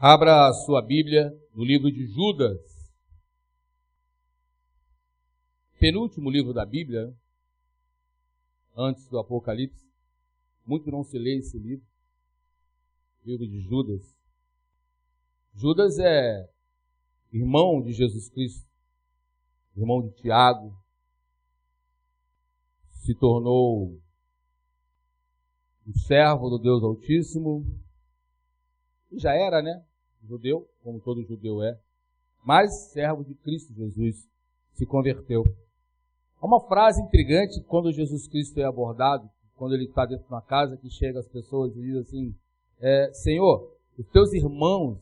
Abra a sua Bíblia no livro de Judas. Penúltimo livro da Bíblia, antes do Apocalipse. Muito não se lê esse livro. Livro de Judas. Judas é irmão de Jesus Cristo, irmão de Tiago. Se tornou um servo do Deus Altíssimo. E já era, né? Judeu, como todo judeu é. Mas servo de Cristo Jesus, se converteu. Há uma frase intrigante quando Jesus Cristo é abordado, quando ele está dentro de uma casa, que chega as pessoas e diz assim, Senhor, os teus irmãos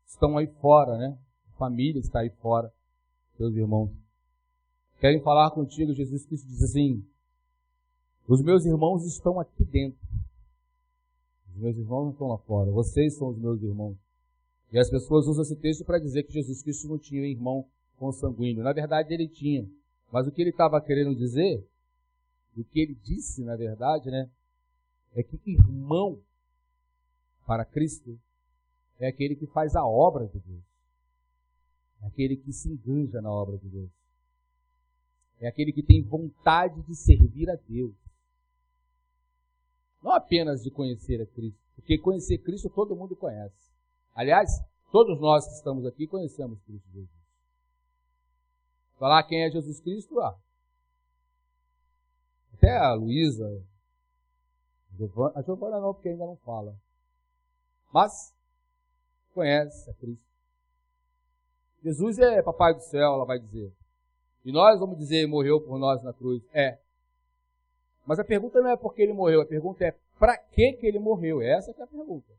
estão aí fora, né? A família está aí fora, teus irmãos. Querem falar contigo. Jesus Cristo diz assim, os meus irmãos estão aqui dentro. Os meus irmãos não estão lá fora. Vocês são os meus irmãos. E as pessoas usam esse texto para dizer que Jesus Cristo não tinha um irmão consanguíneo. Na verdade, ele tinha. Mas o que ele estava querendo dizer, o que ele disse, na verdade, né, é que irmão para Cristo é aquele que faz a obra de Deus. É aquele que se enganja na obra de Deus. É aquele que tem vontade de servir a Deus. Não apenas de conhecer a Cristo, porque conhecer Cristo todo mundo conhece. Aliás, todos nós que estamos aqui conhecemos Cristo Jesus. Falar quem é Jesus Cristo, até a Luísa, a Giovana não, porque ainda não fala. Mas conhece a Cristo. Jesus é papai do céu, ela vai dizer. E nós vamos dizer, morreu por nós na cruz. Mas a pergunta não é por que ele morreu, a pergunta é para que ele morreu. Essa que é a pergunta.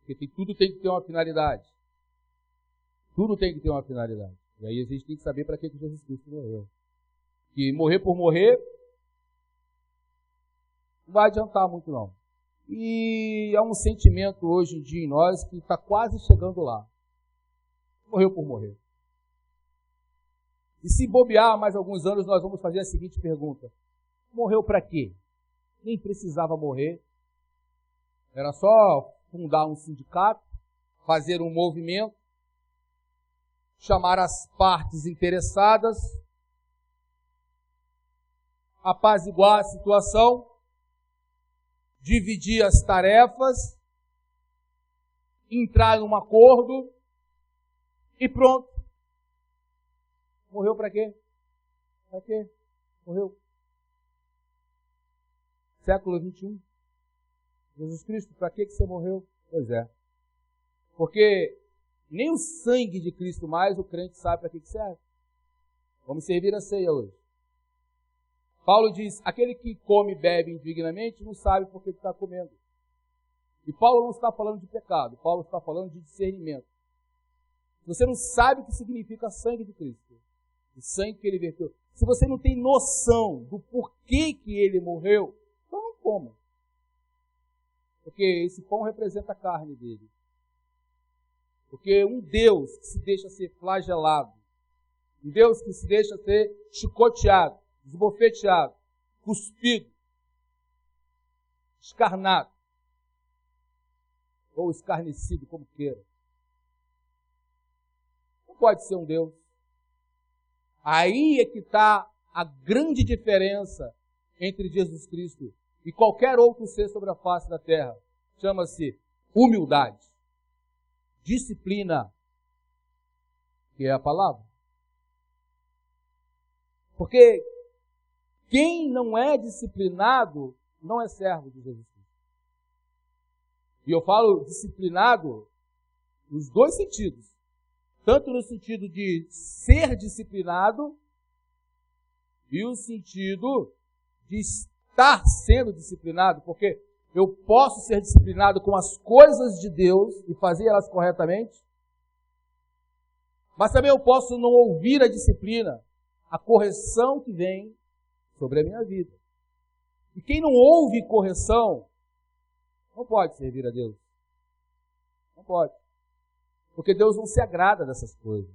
Porque tudo tem que ter uma finalidade. Tudo tem que ter uma finalidade. E aí a gente tem que saber para que Jesus Cristo morreu. E morrer por morrer não vai adiantar muito não. E há um sentimento hoje em dia em nós que está quase chegando lá. Morreu por morrer. E se bobear mais alguns anos, nós vamos fazer a seguinte pergunta. Morreu para quê? Nem precisava morrer. Era só fundar um sindicato, fazer um movimento, chamar as partes interessadas, apaziguar a situação, dividir as tarefas, entrar num acordo e pronto. Morreu para quê? Para quê? Morreu. Século 21. Jesus Cristo, para que você morreu? Pois é. Porque nem o sangue de Cristo mais o crente sabe para que serve. Vamos servir a ceia hoje. Paulo diz, aquele que come e bebe indignamente não sabe por que está comendo. E Paulo não está falando de pecado, Paulo está falando de discernimento. Se você não sabe o que significa sangue de Cristo, o sangue que ele verteu, se você não tem noção do porquê que ele morreu, então não coma. Porque esse pão representa a carne dele. Porque um Deus que se deixa ser flagelado, um Deus que se deixa ser chicoteado, esbofeteado, cuspido, escarnado, ou escarnecido, como queira, não pode ser um Deus. Aí é que está a grande diferença entre Jesus Cristo e qualquer outro ser sobre a face da terra. Chama-se humildade, disciplina, que é a palavra. Porque quem não é disciplinado não é servo de Jesus Cristo. E eu falo disciplinado nos dois sentidos. Tanto no sentido de ser disciplinado e o sentido de estar sendo disciplinado, porque eu posso ser disciplinado com as coisas de Deus e fazer elas corretamente, mas também eu posso não ouvir a disciplina, a correção que vem sobre a minha vida. E quem não ouve correção, não pode servir a Deus. Não pode. Porque Deus não se agrada dessas coisas.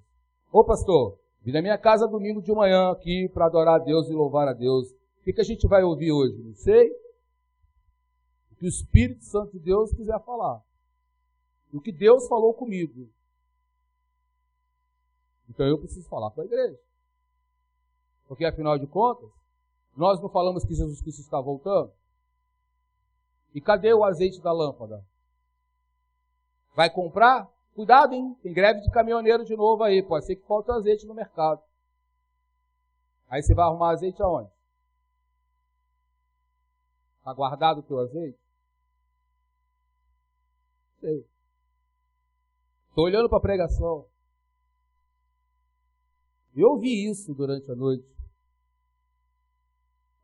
Ô pastor, vim na minha casa domingo de manhã aqui para adorar a Deus e louvar a Deus. O que a gente vai ouvir hoje? Não sei. O que o Espírito Santo de Deus quiser falar. o que Deus falou comigo. Então eu preciso falar com a igreja. Porque, afinal de contas, nós não falamos que Jesus Cristo está voltando? E cadê o azeite da lâmpada? Vai comprar? Cuidado, hein? Tem greve de caminhoneiro de novo aí. Pode ser que falte azeite no mercado. Aí você vai arrumar azeite aonde? Está guardado o teu azeite? Sei. Estou olhando para a pregação. Eu ouvi isso durante a noite.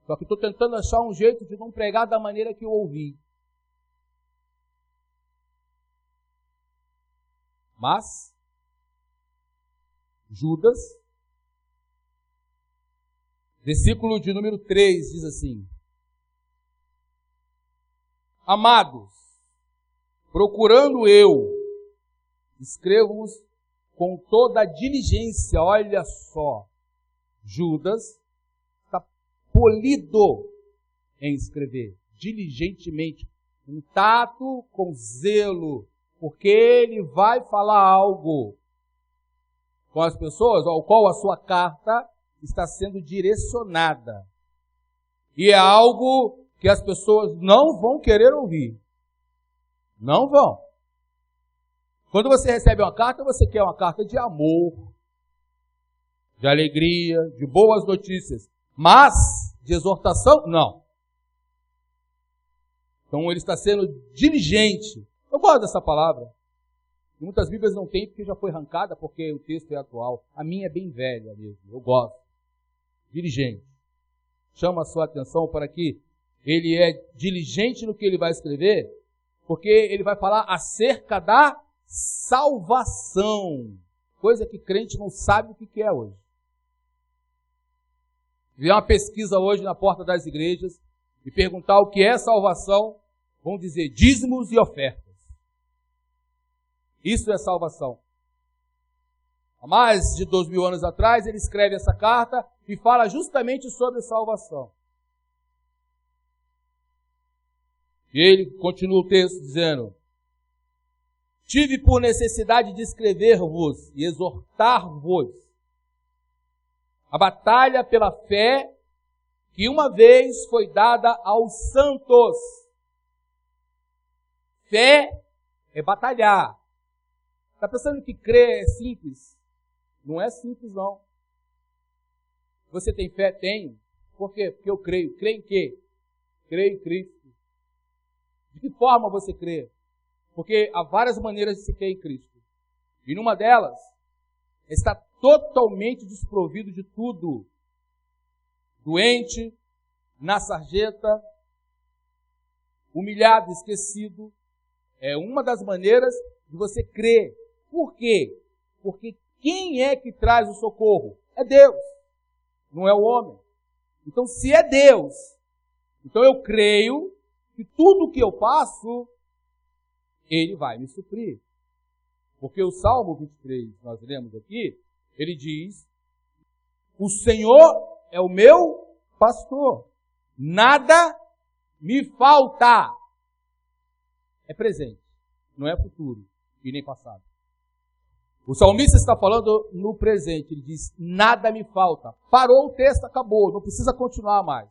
Só que estou tentando achar um jeito de não pregar da maneira que eu ouvi. Mas, Judas, versículo de número 3, diz assim: Amados, procurando eu, escrevo-vos com toda a diligência. Olha só, Judas está polido em escrever, diligentemente, com tato, com zelo, porque ele vai falar algo com as pessoas ao qual a sua carta está sendo direcionada. E é algo que as pessoas não vão querer ouvir. Não vão. Quando você recebe uma carta, você quer uma carta de amor, de alegria, de boas notícias. Mas, de exortação, não. Então ele está sendo diligente. Eu gosto dessa palavra. Muitas Bíblias não tem porque já foi arrancada, porque o texto é atual. A minha é bem velha mesmo. Eu gosto. Diligente. Chama a sua atenção para que ele é diligente no que ele vai escrever, porque ele vai falar acerca da salvação. Coisa que crente não sabe o que é hoje. Vi uma pesquisa hoje na porta das igrejas e perguntar o que é salvação, vão dizer dízimos e ofertas. Isso é salvação. Há mais de 2000 anos atrás, ele escreve essa carta e fala justamente sobre salvação. E ele continua o texto dizendo: tive por necessidade de escrever-vos e exortar-vos a batalha pela fé que uma vez foi dada aos santos. Fé é batalhar. Está pensando que crer é simples? Não é simples, não. Você tem fé? Tenho. Por quê? Porque eu creio. Creio em quê? Creio em Cristo. De que forma você crê? Porque há várias maneiras de se crer em Cristo. E numa delas, está totalmente desprovido de tudo. Doente, na sarjeta, humilhado, esquecido. É uma das maneiras de você crer. Por quê? Porque quem é que traz o socorro? É Deus, não é o homem. Então, se é Deus, então eu creio que tudo que eu faço, Ele vai me suprir. Porque o Salmo 23, nós lemos aqui, ele diz: o Senhor é o meu pastor, nada me falta. É presente, não é futuro e nem passado. O salmista está falando no presente, ele diz: nada me falta. Parou o texto, acabou, não precisa continuar mais.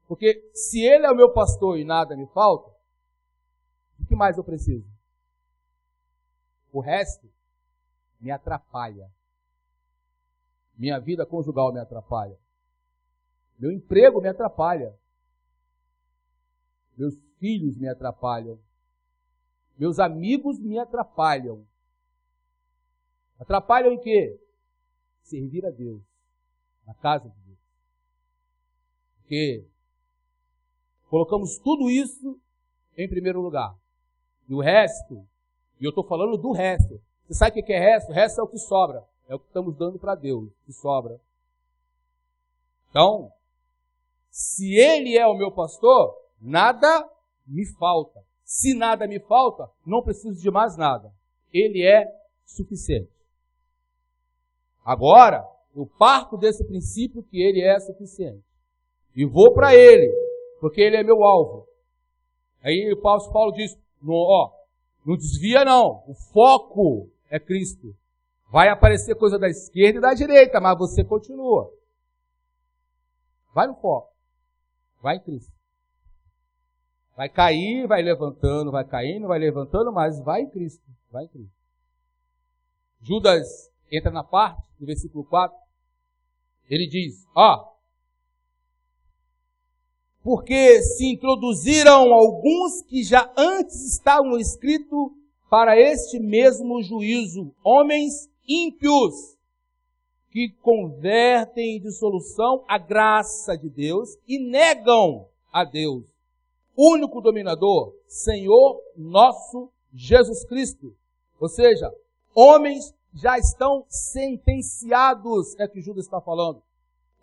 Porque se ele é o meu pastor e nada me falta, o que mais eu preciso? O resto me atrapalha. Minha vida conjugal me atrapalha. Meu emprego me atrapalha. Meus filhos me atrapalham. Meus amigos me atrapalham. Atrapalham em quê? Servir a Deus. Na casa de Deus. Porque colocamos tudo isso em primeiro lugar. E o resto, e eu estou falando do resto. Você sabe o que é resto? O resto é o que sobra. É o que estamos dando para Deus, que sobra. Então, se Ele é o meu pastor, nada me falta. Se nada me falta, não preciso de mais nada. Ele é suficiente. Agora, eu parto desse princípio que Ele é suficiente. E vou para Ele, porque Ele é meu alvo. Aí o Paulo diz, no Não desvia, não. O foco é Cristo. Vai aparecer coisa da esquerda e da direita, mas você continua. Vai no foco. Vai em Cristo. Vai cair, vai levantando, vai caindo, vai levantando, mas vai em Cristo. Vai em Cristo. Judas entra na parte, no versículo 4. Ele diz, porque se introduziram alguns que já antes estavam escritos para este mesmo juízo, homens ímpios, que convertem em dissolução a graça de Deus e negam a Deus, único dominador, Senhor nosso Jesus Cristo. Ou seja, homens já estão sentenciados, é o que Judas está falando.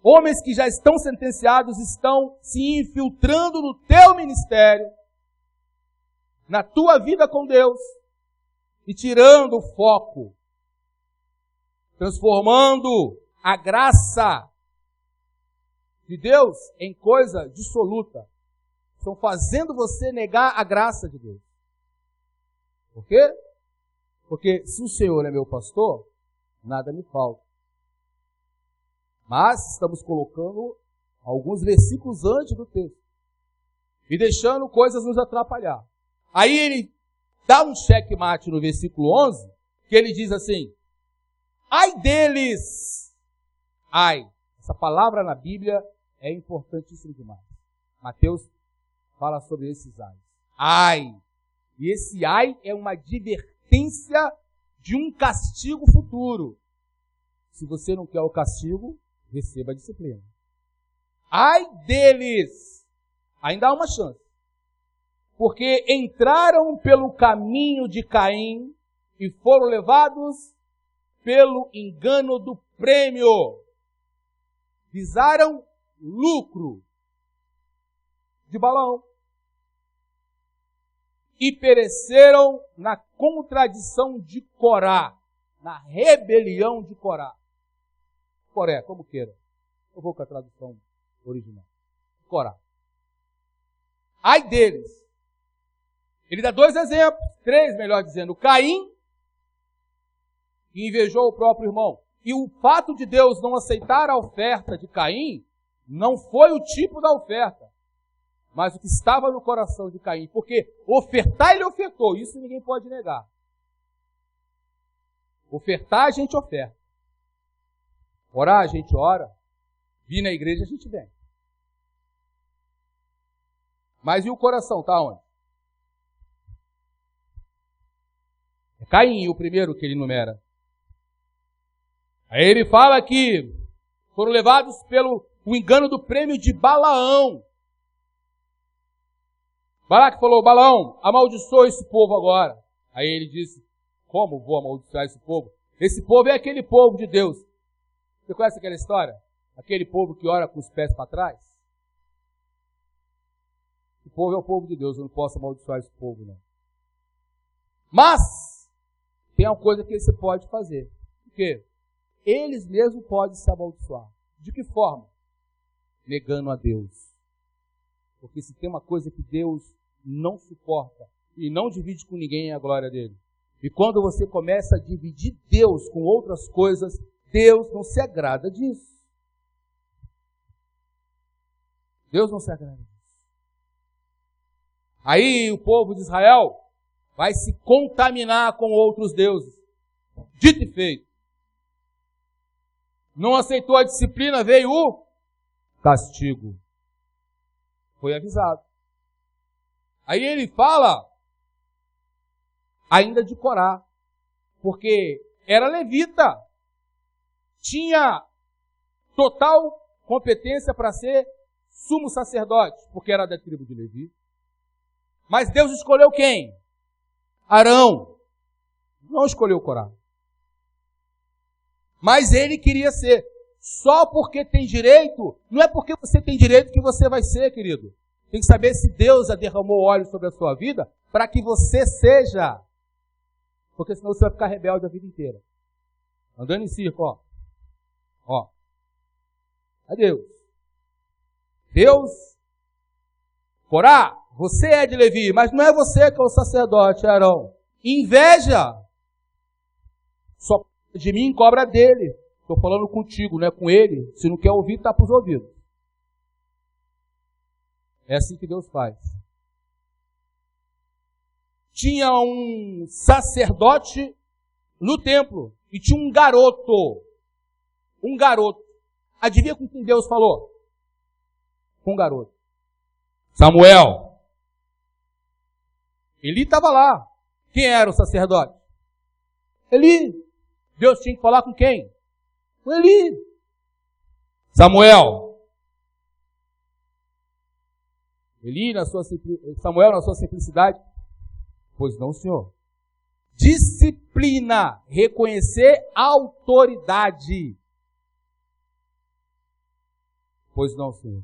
Homens que já estão sentenciados estão se infiltrando no teu ministério, na tua vida com Deus, e tirando o foco, transformando a graça de Deus em coisa dissoluta. Estão fazendo você negar a graça de Deus. Por quê? Porque se o Senhor é meu pastor, nada me falta. Mas estamos colocando alguns versículos antes do texto e deixando coisas nos atrapalhar. Aí ele dá um checkmate no versículo 11, que ele diz assim, ai deles! Ai! Essa palavra na Bíblia é importantíssima demais. Mateus fala sobre esses ai. Ai! E esse ai é uma advertência de um castigo futuro. Se você não quer o castigo, receba a disciplina. Ai deles! Ainda há uma chance. Porque entraram pelo caminho de Caim e foram levados pelo engano do prêmio. Visaram lucro de Balaão. E pereceram na contradição de Corá, na rebelião de Corá. Coré, como queira. Eu vou com a tradução original. Corá. Ai deles. Ele dá 2 exemplos, 3, melhor dizendo. Caim, que invejou o próprio irmão. E o fato de Deus não aceitar a oferta de Caim, não foi o tipo da oferta, mas o que estava no coração de Caim. Porque ofertar, ele ofertou. Isso ninguém pode negar. Ofertar, a gente oferta. Orar, a gente ora. Vir na igreja, a gente vem. Mas e o coração, está onde? É Caim, o primeiro que ele enumera. Aí ele fala que foram levados pelo engano do prêmio de Balaão. Balaque falou, Balaão, amaldiçoa esse povo agora. Aí ele disse, como vou amaldiçoar esse povo? Esse povo é aquele povo de Deus. Você conhece aquela história? Aquele povo que ora com os pés para trás? O povo é o povo de Deus, eu não posso amaldiçoar esse povo, não. Mas, tem uma coisa que você pode fazer. Por quê? Eles mesmos podem se amaldiçoar. De que forma? Negando a Deus. Porque se tem uma coisa que Deus não suporta e não divide com ninguém, é a glória dele. E quando você começa a dividir Deus com outras coisas, Deus não se agrada disso. Deus não se agrada disso. Aí o povo de Israel vai se contaminar com outros deuses. Dito e feito. Não aceitou a disciplina, veio o castigo. Foi avisado. Aí ele fala ainda de Corá, porque era levita. Tinha total competência para ser sumo sacerdote, porque era da tribo de Levi. Mas Deus escolheu quem? Arão. Não escolheu Corá. Mas ele queria ser. Só porque tem direito, não é porque você tem direito que você vai ser, querido. Tem que saber se Deus já derramou óleo sobre a sua vida para que você seja. Porque senão você vai ficar rebelde a vida inteira. Andando em círculo, ó. É Deus. Deus, Corá, você é de Levi, mas não é você que é o sacerdote, Arão. Inveja. Só de mim cobra dele. Estou falando contigo, não é com ele. Se não quer ouvir, tapa os ouvidos. É assim que Deus faz. Tinha um sacerdote no templo e tinha um garoto. Um garoto. Adivinha com quem Deus falou? Com um garoto. Samuel. Eli estava lá. Quem era o sacerdote? Eli. Deus tinha que falar com quem? Com Eli. Samuel. Samuel na sua simplicidade. Pois não, senhor. Disciplina. Reconhecer autoridade. Pois não, senhor.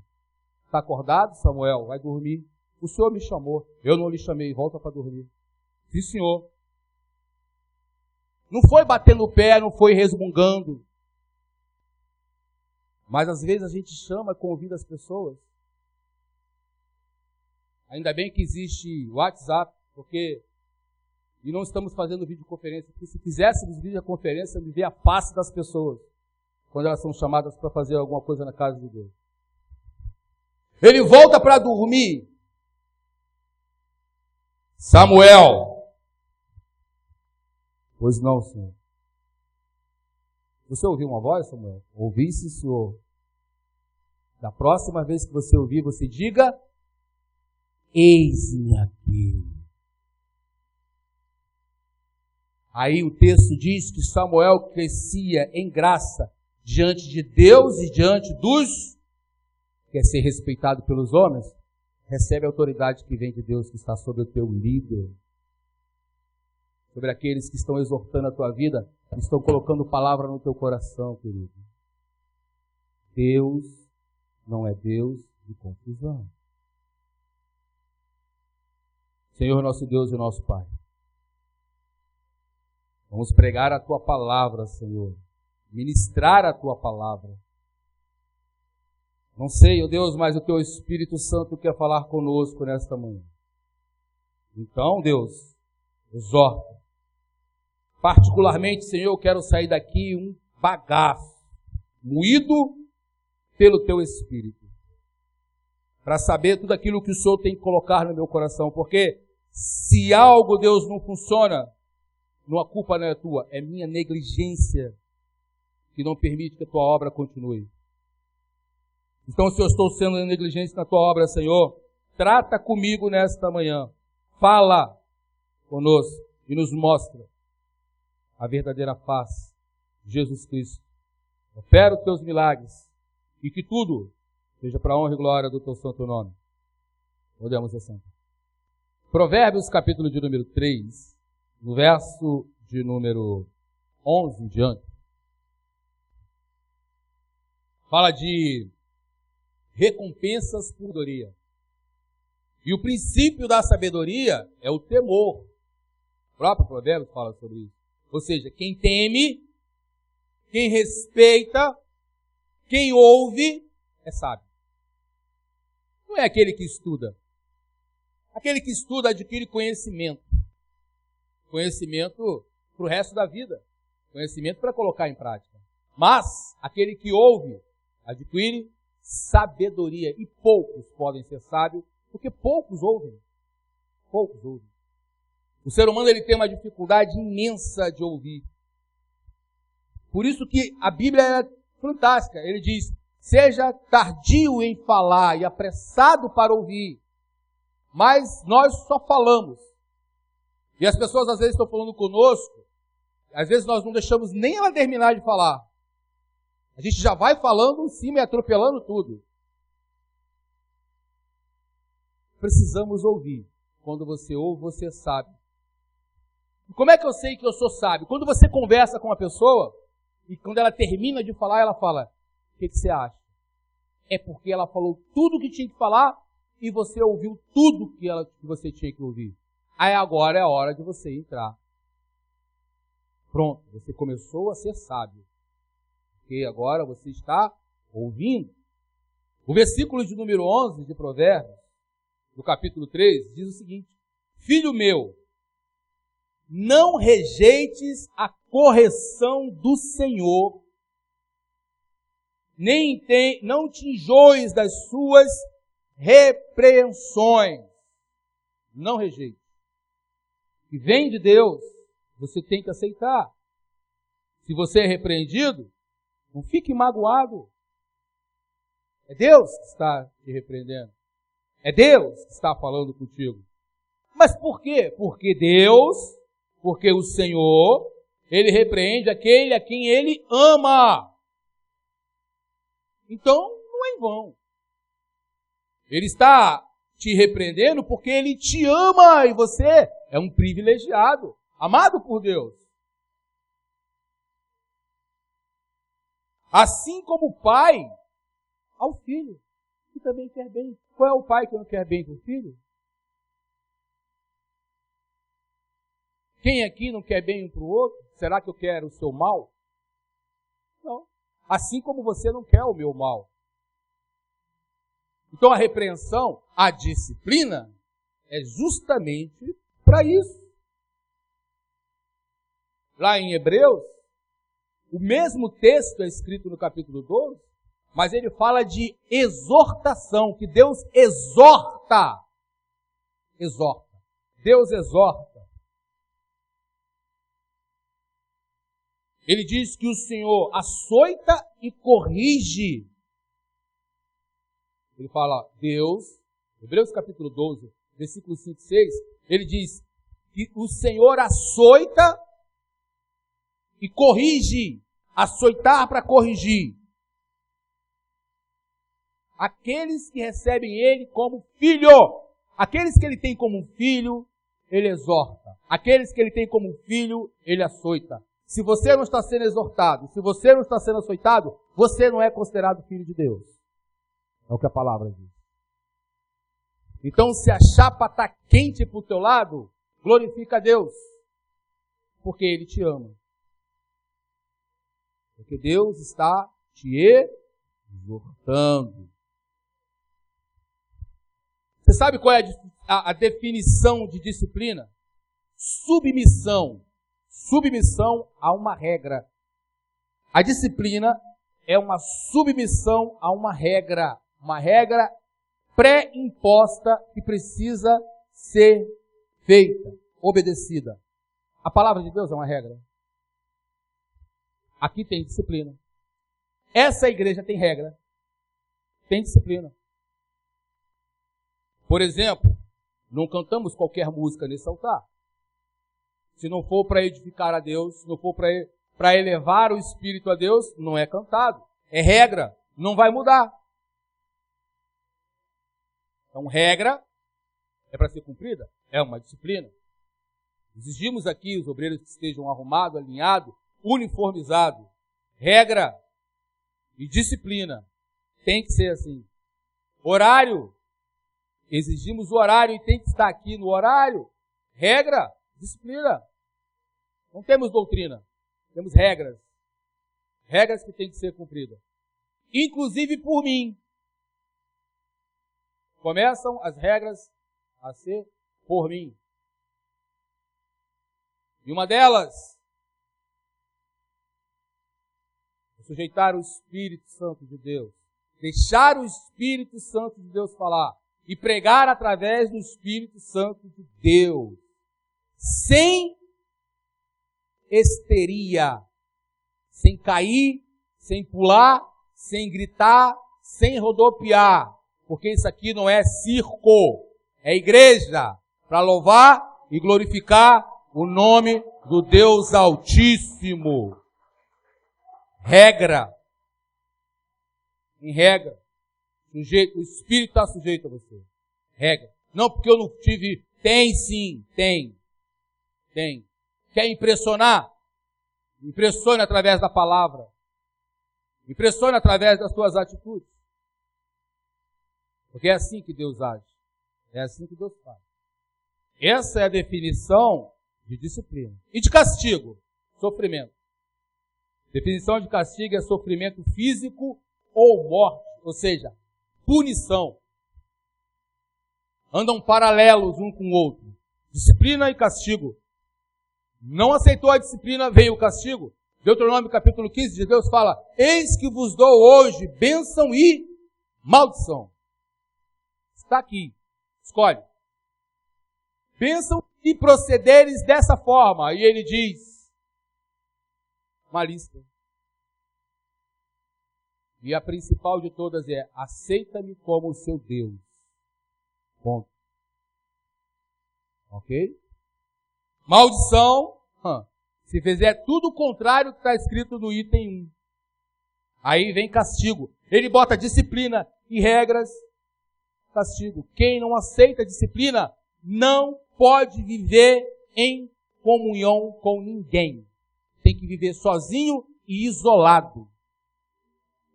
Está acordado, Samuel? Vai dormir. O senhor me chamou. Eu não lhe chamei. Volta para dormir. Sim, senhor. Não foi batendo o pé, não foi resmungando. Mas às vezes a gente chama, convida as pessoas. Ainda bem que existe WhatsApp, e não estamos fazendo videoconferência, porque se fizéssemos videoconferência, me ver a face das pessoas, quando elas são chamadas para fazer alguma coisa na casa de Deus. Ele volta para dormir. Samuel. Pois não, senhor. Você ouviu uma voz, Samuel? Ouvi, sim, senhor. Da próxima vez que você ouvir, você diga: eis-me aqui. Aí o texto diz que Samuel crescia em graça diante de Deus e diante dos... Quer ser respeitado pelos homens? Recebe a autoridade que vem de Deus, que está sobre o teu líder. Sobre aqueles que estão exortando a tua vida, que estão colocando palavra no teu coração, querido. Deus não é Deus de confusão. Senhor, nosso Deus e nosso Pai, vamos pregar a Tua palavra, Senhor. Ministrar a Tua palavra. Não sei, ó Deus, mas o Teu Espírito Santo quer falar conosco nesta manhã. Então, Deus, exorta. Particularmente, Senhor, eu quero sair daqui um bagaço, moído pelo Teu Espírito, para saber tudo aquilo que o Senhor tem que colocar no meu coração, porque se algo, Deus, não funciona, a culpa não é tua, é minha negligência que não permite que a tua obra continue. Então, se eu estou sendo negligente na tua obra, Senhor, trata comigo nesta manhã, fala conosco e nos mostra a verdadeira face de Jesus Cristo. Opera os teus milagres e que tudo seja para a honra e glória do teu santo nome. Podemos assentar. Provérbios, capítulo de número 3, no verso de número 11 em diante, fala de recompensas por sabedoria. E o princípio da sabedoria é o temor. O próprio Provérbios fala sobre isso. Ou seja, quem teme, quem respeita, quem ouve, é sábio. Não é aquele que estuda. Aquele que estuda adquire conhecimento. Conhecimento para o resto da vida. Conhecimento para colocar em prática. Mas, aquele que ouve, adquire sabedoria. E poucos podem ser sábios, porque poucos ouvem. Poucos ouvem. O ser humano ele tem uma dificuldade imensa de ouvir. Por isso que a Bíblia é fantástica. Ele diz, seja tardio em falar e apressado para ouvir. Mas nós só falamos. E as pessoas às vezes estão falando conosco, às vezes nós não deixamos nem ela terminar de falar. A gente já vai falando em cima e atropelando tudo. Precisamos ouvir. Quando você ouve, você sabe. Como é que eu sei que eu sou sábio? Quando você conversa com uma pessoa, e quando ela termina de falar, ela fala, o que você acha? É porque ela falou tudo o que tinha que falar, e você ouviu tudo que você tinha que ouvir. Aí agora é a hora de você entrar. Pronto, você começou a ser sábio. Porque agora você está ouvindo. O versículo de número 11 de Provérbios, do capítulo 3, diz o seguinte, filho meu, não rejeites a correção do Senhor, não te enjoes das suas repreensões. Não rejeite. Que vem de Deus, você tem que aceitar. Se você é repreendido, não fique magoado. É Deus que está te repreendendo. É Deus que está falando contigo. Mas por quê? Porque o Senhor, Ele repreende aquele a quem Ele ama. Então, não é em vão. Ele está te repreendendo porque Ele te ama e você é um privilegiado, amado por Deus. Assim como o pai ao filho, que também quer bem. Qual é o pai que não quer bem para o filho? Quem aqui não quer bem um para o outro? Será que eu quero o seu mal? Não. Assim como você não quer o meu mal. Então a repreensão, a disciplina, é justamente para isso. Lá em Hebreus, o mesmo texto é escrito no capítulo 12, mas ele fala de exortação, que Deus exorta. Exorta. Deus exorta. Ele diz que o Senhor açoita e corrige. Ele fala, Deus, Hebreus capítulo 12, versículos 5 e 6, ele diz que o Senhor açoita e corrige. Açoitar para corrigir. Aqueles que recebem Ele como filho. Aqueles que Ele tem como filho, Ele exorta. Aqueles que Ele tem como filho, Ele açoita. Se você não está sendo exortado, se você não está sendo açoitado, você não é considerado filho de Deus. É o que a palavra diz. Então, se a chapa está quente para o teu lado, glorifica a Deus. Porque Ele te ama. Porque Deus está te exortando. Você sabe qual é a definição de disciplina? Submissão. Submissão a uma regra. A disciplina é uma submissão a uma regra pré-imposta que precisa ser feita, obedecida. A palavra de Deus é uma regra. Aqui tem disciplina. Essa igreja tem regra. Tem disciplina. Por exemplo, não cantamos qualquer música nesse altar. Se não for para edificar a Deus, se não for para elevar o Espírito a Deus, não é cantado. É regra. Não vai mudar. Então, regra é para ser cumprida. É uma disciplina. Exigimos aqui os obreiros que estejam arrumados, alinhados, uniformizados. Regra e disciplina. Tem que ser assim. Horário. Exigimos o horário e tem que estar aqui no horário. Regra, disciplina. Não temos doutrina. Temos regras. Regras que têm que ser cumpridas. Inclusive por mim. Começam as regras a ser por mim. E uma delas é sujeitar o Espírito Santo de Deus. Deixar o Espírito Santo de Deus falar. E pregar através do Espírito Santo de Deus. Sem histeria. Sem cair, sem pular, sem gritar, sem rodopiar. Porque isso aqui não é circo. É igreja. Para louvar e glorificar o nome do Deus Altíssimo. Regra. Em regra. Sujeito, o Espírito está sujeito a você. Regra. Não porque eu não tive. Tem sim, tem. Tem. Quer impressionar? Impressione através da palavra. Impressione através das suas atitudes. Porque é assim que Deus age. É assim que Deus faz. Essa é a definição de disciplina. E de castigo? Sofrimento. Definição de castigo é sofrimento físico ou morte. Ou seja, punição. Andam paralelos um com o outro. Disciplina e castigo. Não aceitou a disciplina, veio o castigo. Deuteronômio capítulo 15, Deus fala: eis que vos dou hoje bênção e maldição. Está aqui. Escolhe. Bênção e procederes dessa forma. E ele diz: uma lista. E a principal de todas é: aceita-me como o seu Deus. Ponto. Ok? Maldição. Se fizer tudo o contrário que está escrito no item 1. Aí vem castigo. Ele bota disciplina e regras. Castigo. Quem não aceita disciplina não pode viver em comunhão com ninguém. Tem que viver sozinho e isolado.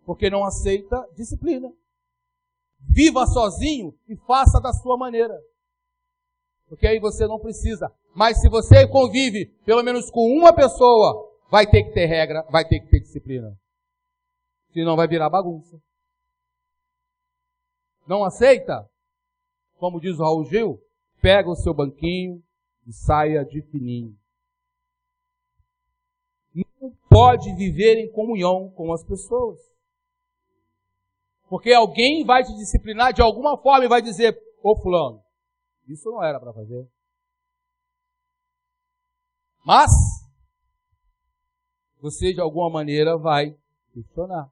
Porque não aceita disciplina. Viva sozinho e faça da sua maneira. Porque aí você não precisa. Mas se você convive pelo menos com uma pessoa, vai ter que ter regra, vai ter que ter disciplina. Senão vai virar bagunça. Não aceita? Como diz o Raul Gil, pega o seu banquinho e saia de fininho. Não pode viver em comunhão com as pessoas. Porque alguém vai te disciplinar de alguma forma e vai dizer: ô fulano, isso não era para fazer. Mas, você de alguma maneira vai questionar.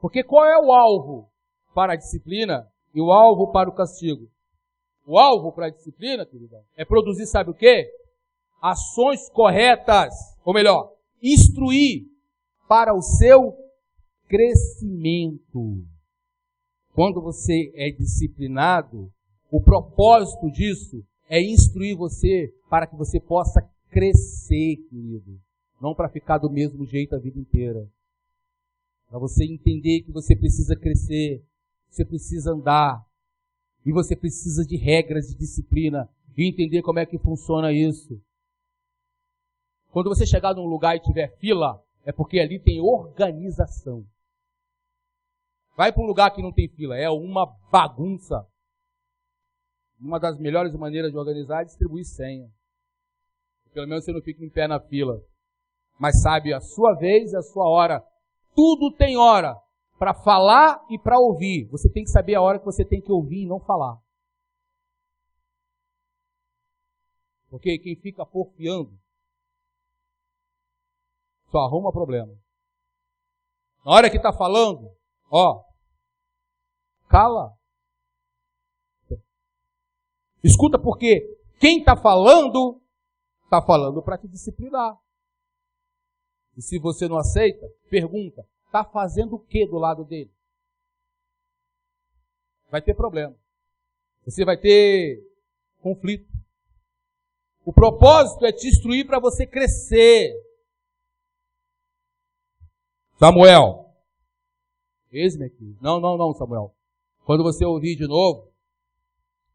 Porque qual é o alvo para a disciplina e o alvo para o castigo? O alvo para a disciplina, queridão, é produzir, sabe o quê? Ações corretas. Ou melhor, instruir para o seu crescimento. Quando você é disciplinado, o propósito disso é instruir você para que você possa crescer, querido. Não para ficar do mesmo jeito a vida inteira. Para você entender que você precisa crescer, você precisa andar, e você precisa de regras de disciplina, e entender como é que funciona isso. Quando você chegar num lugar e tiver fila, é porque ali tem organização. Vai para um lugar que não tem fila, é uma bagunça. Uma das melhores maneiras de organizar é distribuir senha. Pelo menos você não fica em pé na fila. Mas sabe a sua vez e a sua hora. Tudo tem hora para falar e para ouvir. Você tem que saber a hora que você tem que ouvir e não falar. Porque quem fica porfiando só arruma problema. Na hora que está falando, cala. Escuta, porque quem está falando para te disciplinar. E se você não aceita, pergunta: está fazendo o que do lado dele? Vai ter problema. Você vai ter conflito. O propósito é te instruir para você crescer. Samuel, eis-me aqui. Não, Samuel. Quando você ouvir de novo,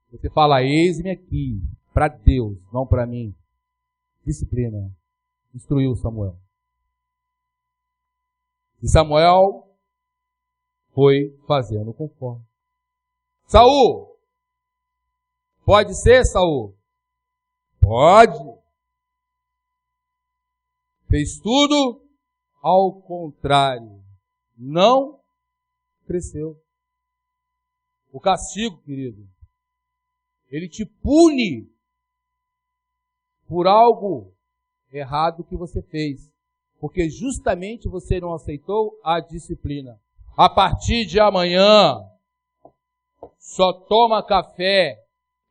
você fala: eis-me aqui. Para Deus, não para mim. Disciplina. Instruiu Samuel. E Samuel foi fazendo conforme. Saul, pode ser, Saul? Pode. Fez tudo ao contrário. Não cresceu. O castigo, querido, ele te pune por algo errado que você fez. Porque justamente você não aceitou a disciplina. A partir de amanhã, só toma café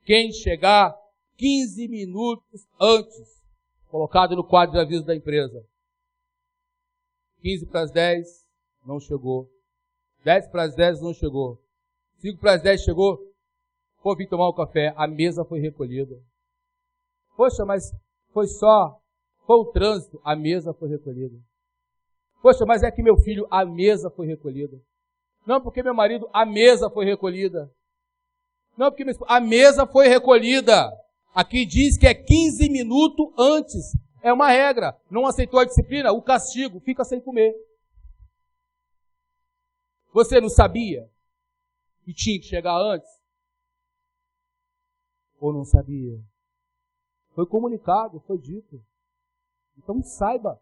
quem chegar 15 minutos antes, colocado no quadro de aviso da empresa. 15 para as 10, não chegou. 10 para as 10, não chegou. 5 para as 10 chegou, vou vir tomar o café, a mesa foi recolhida. Poxa, mas foi o trânsito, a mesa foi recolhida. Poxa, mas é que meu filho, a mesa foi recolhida. Não, porque meu marido, a mesa foi recolhida. Não, porque a mesa foi recolhida. Aqui diz que é 15 minutos antes. É uma regra. Não aceitou a disciplina, o castigo, fica sem comer. Você não sabia que tinha que chegar antes? Ou não sabia? Foi comunicado, foi dito. Então saiba.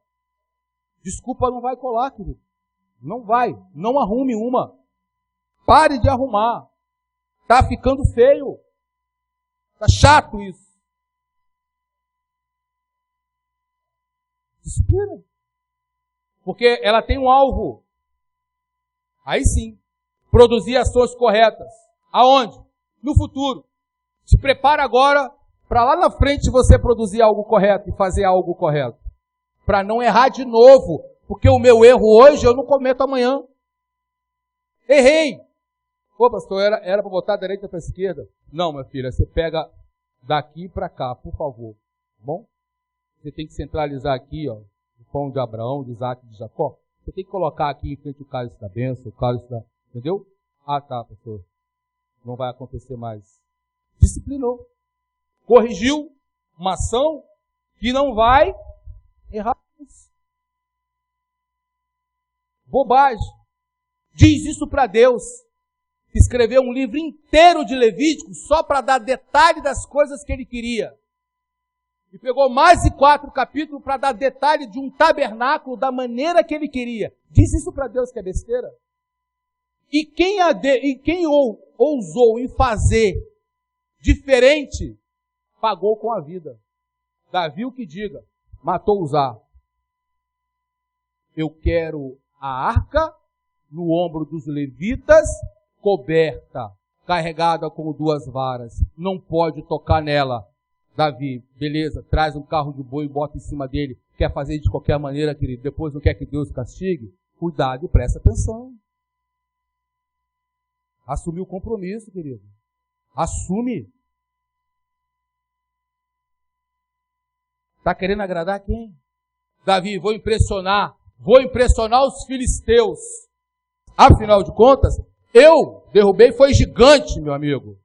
Desculpa não vai colar, querido. Não vai. Não arrume uma. Pare de arrumar. Tá ficando feio. Tá chato isso. Disciplina. Porque ela tem um alvo. Aí sim. Produzir ações corretas. Aonde? No futuro. Se prepara agora para lá na frente você produzir algo correto e fazer algo correto. Para não errar de novo. Porque o meu erro hoje eu não cometo amanhã. Errei. Pô, pastor, era para botar da direita para a esquerda? Não, minha filha, você pega daqui para cá, por favor. Tá bom? Você tem que centralizar aqui, ó, o pão de Abraão, de Isaac e de Jacó. Você tem que colocar aqui em frente o cálice da bênção, o cálice da... Entendeu? Ah, tá, pastor. Não vai acontecer mais. Disciplinou. Corrigiu uma ação que não vai errar. Bobagem. Diz isso para Deus. Escreveu um livro inteiro de Levítico só para dar detalhe das coisas que ele queria. E pegou mais de 4 capítulos para dar detalhe de um tabernáculo da maneira que ele queria. Diz isso para Deus que é besteira. E quem ousou em fazer diferente, pagou com a vida. Davi o que diga, matou Uzá. Eu quero a arca no ombro dos levitas, coberta, carregada com 2 varas. Não pode tocar nela. Davi, beleza, traz um carro de boi e bota em cima dele. Quer fazer de qualquer maneira, querido, depois não quer que Deus castigue? Cuidado e presta atenção. Assume o compromisso, querido. Assume. Está querendo agradar quem? Davi, vou impressionar os filisteus. Afinal de contas, eu derrubei, foi gigante, meu amigo.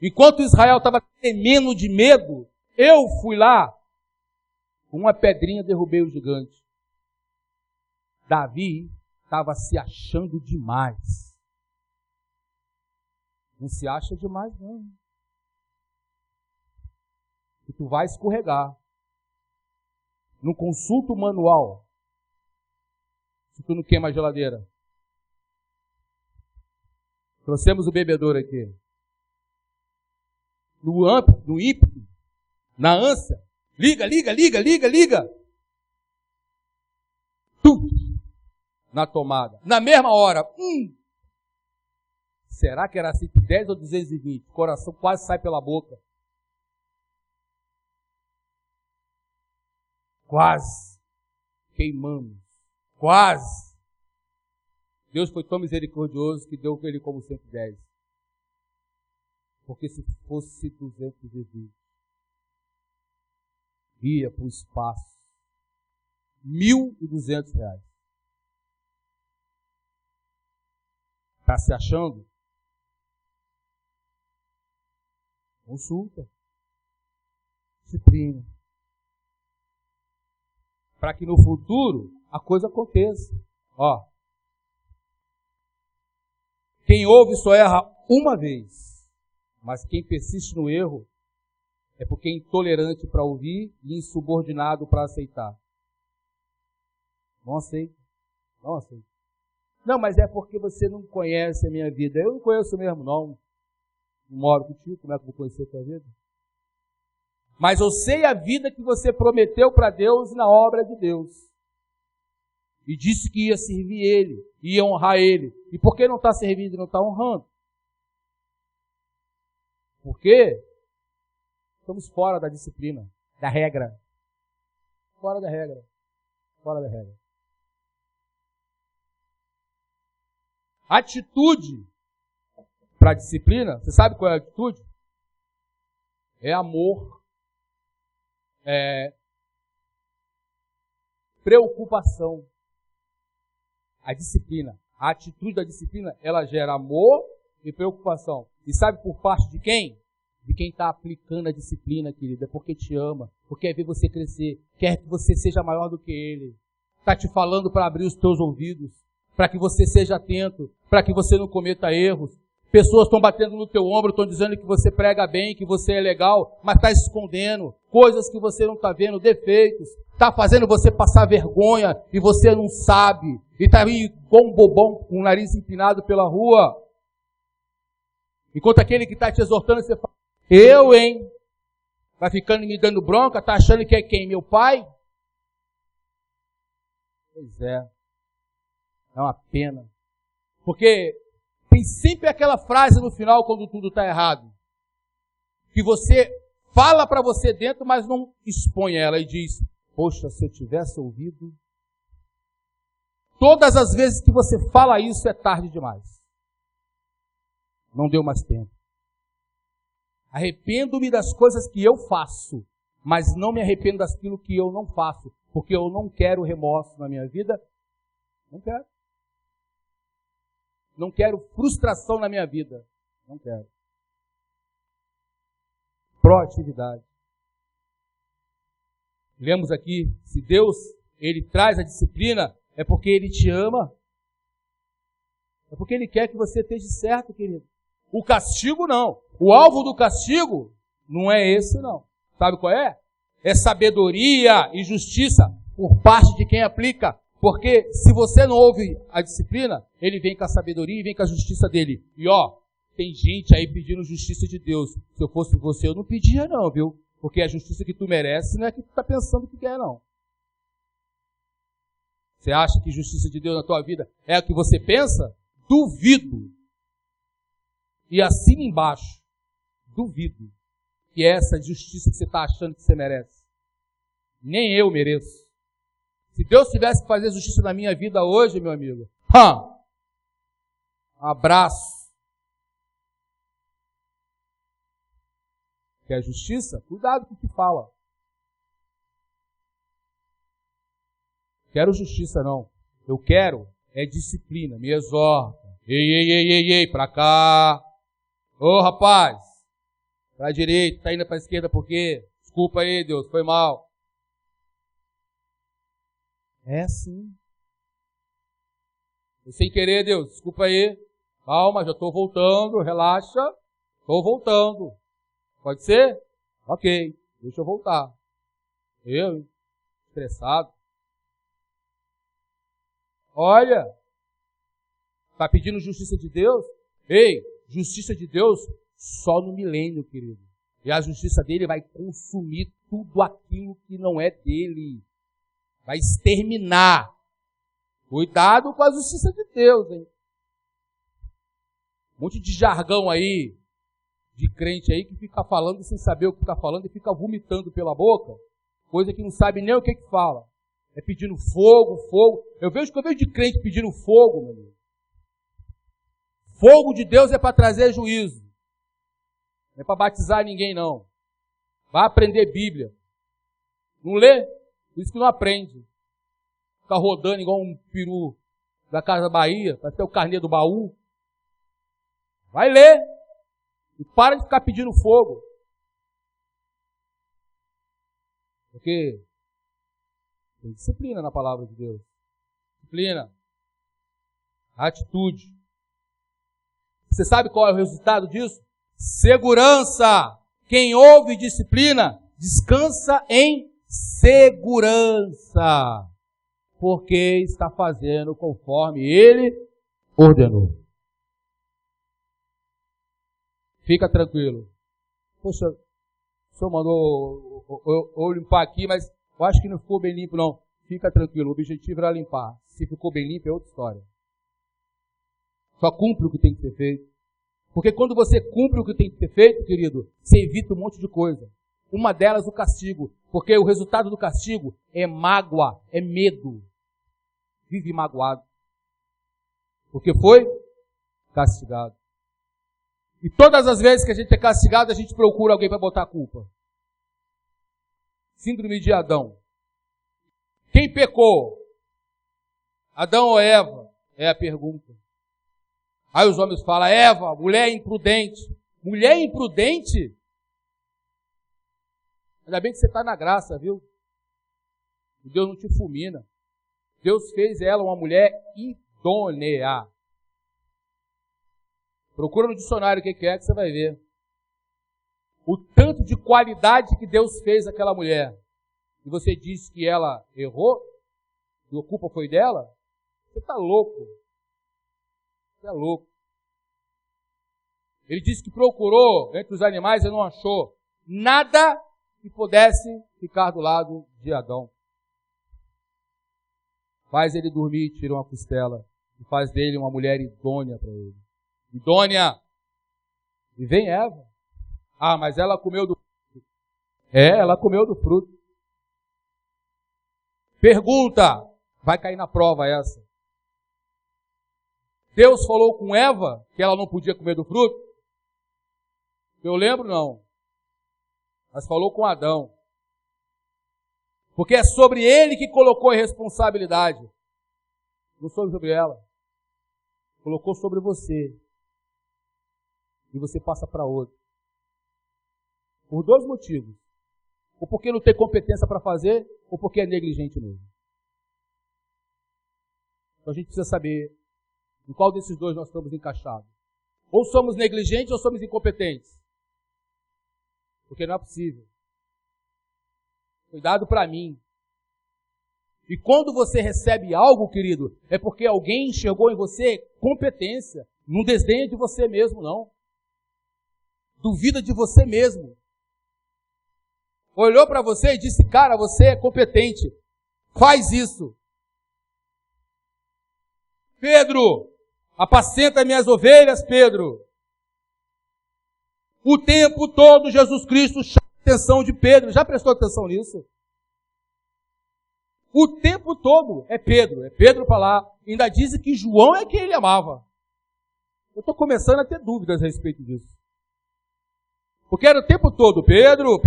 Enquanto Israel estava temendo de medo, eu fui lá, com uma pedrinha derrubei o gigante. Davi estava se achando demais. Não se acha demais, não. E tu vai escorregar. Não consulta o manual. Se tu não queima a geladeira. Trouxemos o bebedouro aqui. No ímpeto, na ânsia. Liga. Tum, na tomada. Na mesma hora. Será que era 110 ou 220? O coração quase sai pela boca. Quase. Queimamos. Quase. Deus foi tão misericordioso que deu ele como 110. Porque se fosse 220, ia para o espaço. R$1.200. Está se achando? Consulta. Disciplina. Para que no futuro a coisa aconteça. Ó. Quem ouve só erra uma vez. Mas quem persiste no erro é porque é intolerante para ouvir e insubordinado para aceitar. Não aceita. Não aceita. Não, mas é porque você não conhece a minha vida. Eu não conheço mesmo, não. Não moro contigo, como é que eu vou conhecer a tua vida? Mas eu sei a vida que você prometeu para Deus na obra de Deus. E disse que ia servir Ele, ia honrar Ele. E por que não está servindo e não está honrando? Porque estamos fora da disciplina, da regra. Fora da regra. Fora da regra. Atitude para disciplina, você sabe qual é a atitude? É amor. É preocupação. A disciplina. A atitude da disciplina, ela gera amor e preocupação. E sabe por parte de quem? De quem está aplicando a disciplina, querida. É porque te ama, porque quer ver você crescer, quer que você seja maior do que ele. Está te falando para abrir os teus ouvidos, para que você seja atento, para que você não cometa erros. Pessoas estão batendo no teu ombro, estão dizendo que você prega bem, que você é legal, mas está escondendo coisas que você não está vendo, defeitos. Está fazendo você passar vergonha e você não sabe. E está aí igual um bobão com o nariz empinado pela rua. Enquanto aquele que está te exortando, você fala, eu, hein? Vai ficando me dando bronca, está achando que é quem? Meu pai? Pois é. É uma pena. Porque tem sempre aquela frase no final quando tudo está errado. Que você fala para você dentro, mas não expõe ela e diz, poxa, se eu tivesse ouvido. Todas as vezes que você fala isso é tarde demais. Não deu mais tempo. Arrependo-me das coisas que eu faço, mas não me arrependo daquilo que eu não faço, porque eu não quero remorso na minha vida. Não quero. Não quero frustração na minha vida. Não quero. Proatividade. Lemos aqui, se Deus, Ele traz a disciplina, é porque Ele te ama. É porque Ele quer que você esteja certo, querido. O castigo não. O alvo do castigo não é esse, não. Sabe qual é? É sabedoria e justiça por parte de quem aplica. Porque se você não ouve a disciplina, ele vem com a sabedoria e vem com a justiça dele. E tem gente aí pedindo justiça de Deus. Se eu fosse você, eu não pedia não, viu? Porque a justiça que tu merece não é que tu está pensando que quer, não. Você acha que justiça de Deus na tua vida é o que você pensa? Duvido. E assina embaixo. Duvido. Que é essa justiça que você está achando que você merece. Nem eu mereço. Se Deus tivesse que fazer justiça na minha vida hoje, meu amigo, abraço. Quer justiça? Cuidado com o que fala. Quero justiça, não. Eu quero disciplina. Me exorta. Ei, pra cá. Ô, rapaz. Pra direita, tá indo pra esquerda por quê? Desculpa aí, Deus, foi mal. É sim. Eu sem querer, Deus, desculpa aí. Calma, já estou voltando, relaxa. Estou voltando. Pode ser? Ok, deixa eu voltar. Eu, estressado. Olha, está pedindo justiça de Deus? Ei, justiça de Deus só no milênio, querido. E a justiça dele vai consumir tudo aquilo que não é dele. Vai exterminar. Cuidado com a justiça de Deus, hein? Um monte de jargão aí, de crente aí, que fica falando sem saber o que está falando e fica vomitando pela boca, coisa que não sabe nem o que fala. É pedindo fogo, fogo. Eu vejo de crente pedindo fogo, meu amigo. Fogo de Deus é para trazer juízo. Não é para batizar ninguém, não. Vai aprender Bíblia. Não lê? Por isso que não aprende. Fica rodando igual um peru da Casa Bahia, para ter o carnê do baú. Vai ler. E para de ficar pedindo fogo. Porque tem disciplina na palavra de Deus. Disciplina. Atitude. Você sabe qual é o resultado disso? Segurança. Quem ouve disciplina, descansa em segurança. Porque está fazendo conforme Ele ordenou. Fica tranquilo. Poxa, o senhor mandou eu limpar aqui, mas eu acho que não ficou bem limpo, não. Fica tranquilo, o objetivo era limpar. Se ficou bem limpo é outra história. Só cumpre o que tem que ser feito. Porque quando você cumpre o que tem que ser feito, querido, você evita um monte de coisa. Uma delas, o castigo. Porque o resultado do castigo é mágoa, é medo. Vive magoado. Porque foi castigado. E todas as vezes que a gente é castigado, a gente procura alguém para botar a culpa. Síndrome de Adão. Quem pecou? Adão ou Eva? É a pergunta. Aí os homens falam, Eva, mulher imprudente. Mulher imprudente? Ainda bem que você está na graça, viu? Deus não te fulmina. Deus fez ela uma mulher idônea. Procura no dicionário o que é que você vai ver. O tanto de qualidade que Deus fez àquela mulher. E você diz que ela errou? E a culpa foi dela? Você está louco. Você é louco. Ele disse que procurou entre os animais e não achou nada que pudesse ficar do lado de Adão. Faz ele dormir, tira uma costela e faz dele uma mulher idônea para ele. Idônea! E vem Eva. Ah, mas ela comeu do fruto. Ela comeu do fruto. Pergunta, vai cair na prova essa. Deus falou com Eva que ela não podia comer do fruto? Eu lembro, não. Mas falou com Adão. Porque é sobre ele que colocou a responsabilidade. Não sobre ela. Colocou sobre você. E você passa para outro. Por dois motivos. Ou porque não tem competência para fazer, ou porque é negligente mesmo. Então a gente precisa saber em qual desses dois nós estamos encaixados. Ou somos negligentes ou somos incompetentes. Porque não é possível. Foi dado para mim. E quando você recebe algo, querido, é porque alguém enxergou em você competência. Não desdenha de você mesmo, não. Duvida de você mesmo. Olhou para você e disse, cara, você é competente. Faz isso. Pedro, apacenta minhas ovelhas, Pedro. O tempo todo Jesus Cristo chama a atenção de Pedro. Já prestou atenção nisso? O tempo todo é Pedro para lá. Ainda dizem que João é quem ele amava. Eu estou começando a ter dúvidas a respeito disso. Porque era o tempo todo Pedro.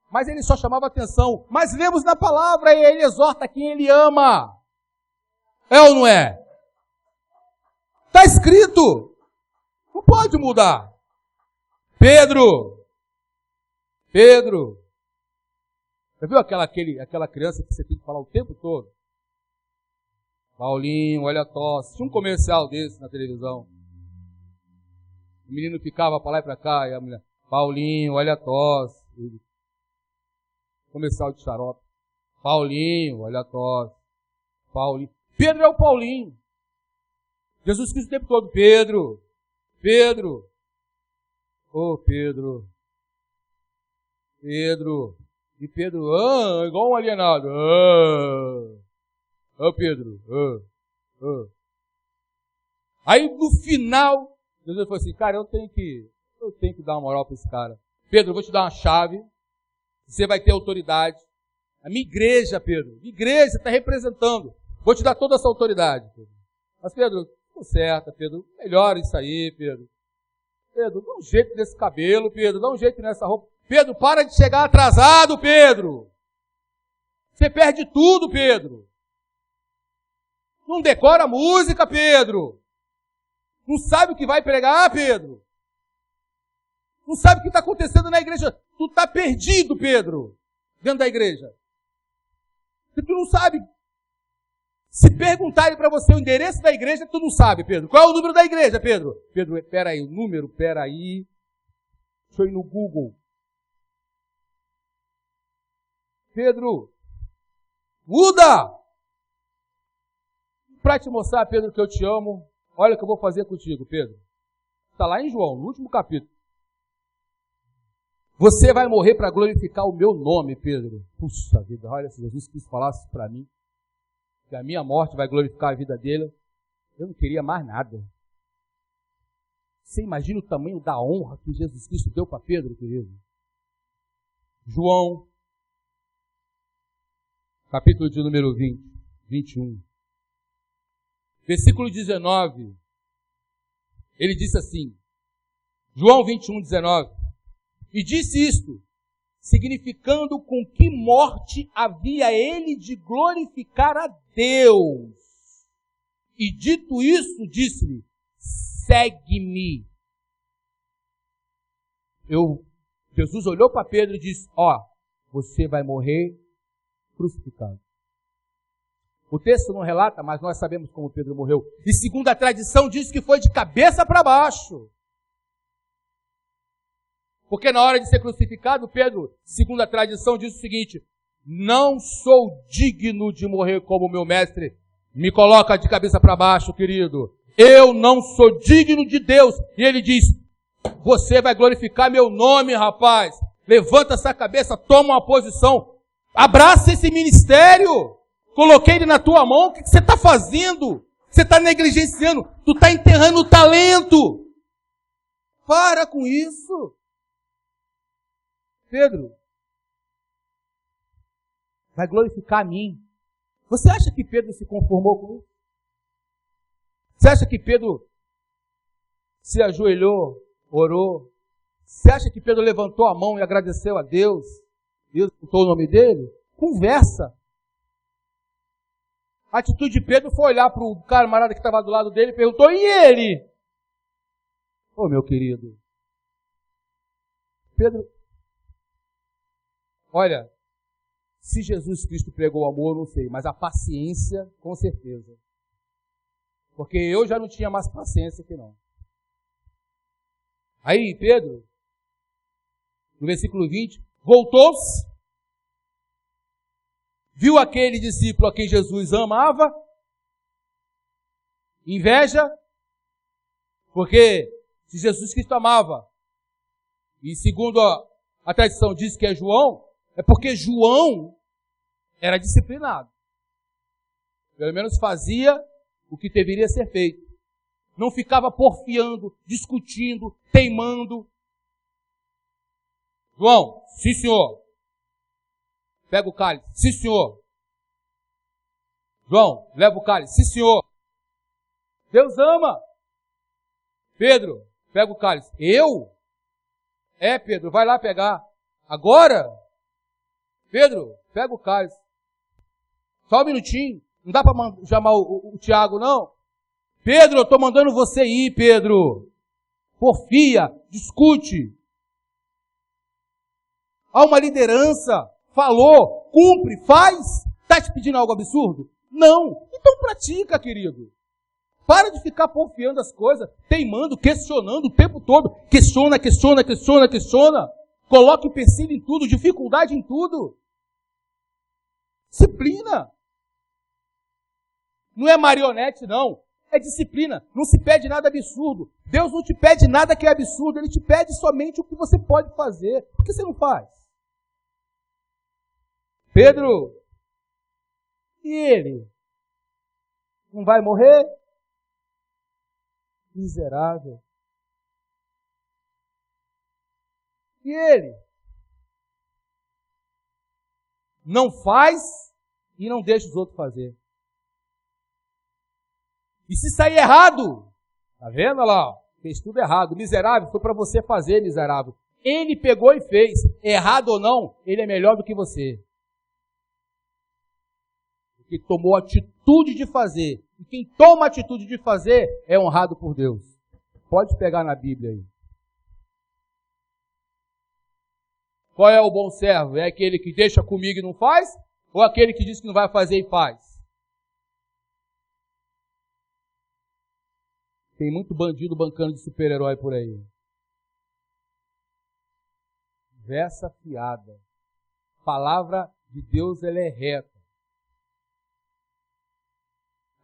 Mas ele só chamava atenção. Mas lemos na palavra e ele exorta quem ele ama. É ou não é? Está escrito. Não pode mudar. Pedro. Já viu aquela criança que você tem que falar o tempo todo? Paulinho, olha a tosse. Tinha um comercial desse na televisão. O menino ficava para lá e para cá, e a mulher, Paulinho, olha a tosse. Comercial de xarope. Paulinho, olha a tosse. Paulinho. Pedro é o Paulinho. Jesus Cristo o tempo todo, Pedro. Ô, Pedro. E Pedro, igual um alienado. Pedro. Aí no final, Jesus falou assim, cara, eu tenho que dar uma moral para esse cara. Pedro, eu vou te dar uma chave. Você vai ter autoridade. A minha igreja, Pedro. Minha igreja está representando. Vou te dar toda essa autoridade, Pedro. Mas, Pedro, conserta, Pedro. Melhora isso aí, Pedro. Pedro, dá um jeito nesse cabelo, Pedro. Dá um jeito nessa roupa. Pedro, para de chegar atrasado, Pedro. Você perde tudo, Pedro. Não decora a música, Pedro. Não sabe o que vai pregar, Pedro. Não sabe o que está acontecendo na igreja. Tu está perdido, Pedro, dentro da igreja. Porque tu não sabe. Se perguntarem para você o endereço da igreja, tu não sabe, Pedro. Qual é o número da igreja, Pedro? Pedro, peraí, o número, peraí. Deixa eu ir no Google. Pedro, muda! Para te mostrar, Pedro, que eu te amo, olha o que eu vou fazer contigo, Pedro. Está lá em João, no último capítulo. Você vai morrer para glorificar o meu nome, Pedro. Puxa vida, olha, se Jesus Cristo falasse para mim que a minha morte vai glorificar a vida dele, eu não queria mais nada. Você imagina o tamanho da honra que Jesus Cristo deu para Pedro, querido? João, capítulo de número 21. Versículo 19. Ele disse assim, João 21, 19. E disse isto, significando com que morte havia ele de glorificar a Deus. E dito isso, disse-lhe, segue-me. Jesus olhou para Pedro e disse, você vai morrer crucificado. O texto não relata, mas nós sabemos como Pedro morreu. E segundo a tradição, diz que foi de cabeça para baixo. Porque na hora de ser crucificado, Pedro, segundo a tradição, diz o seguinte: não sou digno de morrer como meu mestre. Me coloca de cabeça para baixo, querido. Eu não sou digno de Deus. E ele diz: você vai glorificar meu nome, rapaz. Levanta essa cabeça, toma uma posição. Abraça esse ministério. Coloquei ele na tua mão. O que você está fazendo? Você está negligenciando. Tu está enterrando o talento. Para com isso. Pedro, vai glorificar a mim. Você acha que Pedro se conformou com isso? Você acha que Pedro se ajoelhou, orou? Você acha que Pedro levantou a mão e agradeceu a Deus? Deus botou o nome dele? Conversa. A atitude de Pedro foi olhar para o camarada que estava do lado dele e perguntou: e ele? Ô, meu querido. Pedro, olha, se Jesus Cristo pregou o amor, não sei, mas a paciência, com certeza. Porque eu já não tinha mais paciência que não. Aí, Pedro, no versículo 20, voltou-se, viu aquele discípulo a quem Jesus amava, inveja, porque se Jesus Cristo amava, e segundo a tradição diz que é João, é porque João era disciplinado. Pelo menos fazia o que deveria ser feito. Não ficava porfiando, discutindo, teimando. João, sim senhor. Pega o cálice, sim senhor. João, leva o cálice, sim senhor. Deus ama. Pedro, pega o cálice. Eu? É, Pedro, vai lá pegar. Agora? Pedro, pega o cálice. Só um minutinho. Não dá para chamar o Tiago, não? Pedro, eu estou mandando você ir, Pedro. Porfia, discute. Há uma liderança. Falou, cumpre, faz. Está te pedindo algo absurdo? Não. Então pratica, querido. Para de ficar porfiando as coisas, teimando, questionando o tempo todo. Questiona. Coloca empecilho em tudo, dificuldade em tudo. Disciplina. Não é marionete, não. É disciplina. Não se pede nada absurdo. Deus não te pede nada que é absurdo. Ele te pede somente o que você pode fazer. Por que você não faz? Pedro, e ele? Não vai morrer? Miserável. E ele? Não faz e não deixa os outros fazer. E se sair errado, tá vendo lá? Ó, fez tudo errado. Miserável, foi para você fazer, miserável. Ele pegou e fez. Errado ou não, ele é melhor do que você. Porque tomou a atitude de fazer. E quem toma a atitude de fazer é honrado por Deus. Pode pegar na Bíblia aí. Qual é o bom servo? É aquele que deixa comigo e não faz? Ou aquele que diz que não vai fazer e faz? Tem muito bandido bancando de super-herói por aí. Conversa fiada. Palavra de Deus, ela é reta.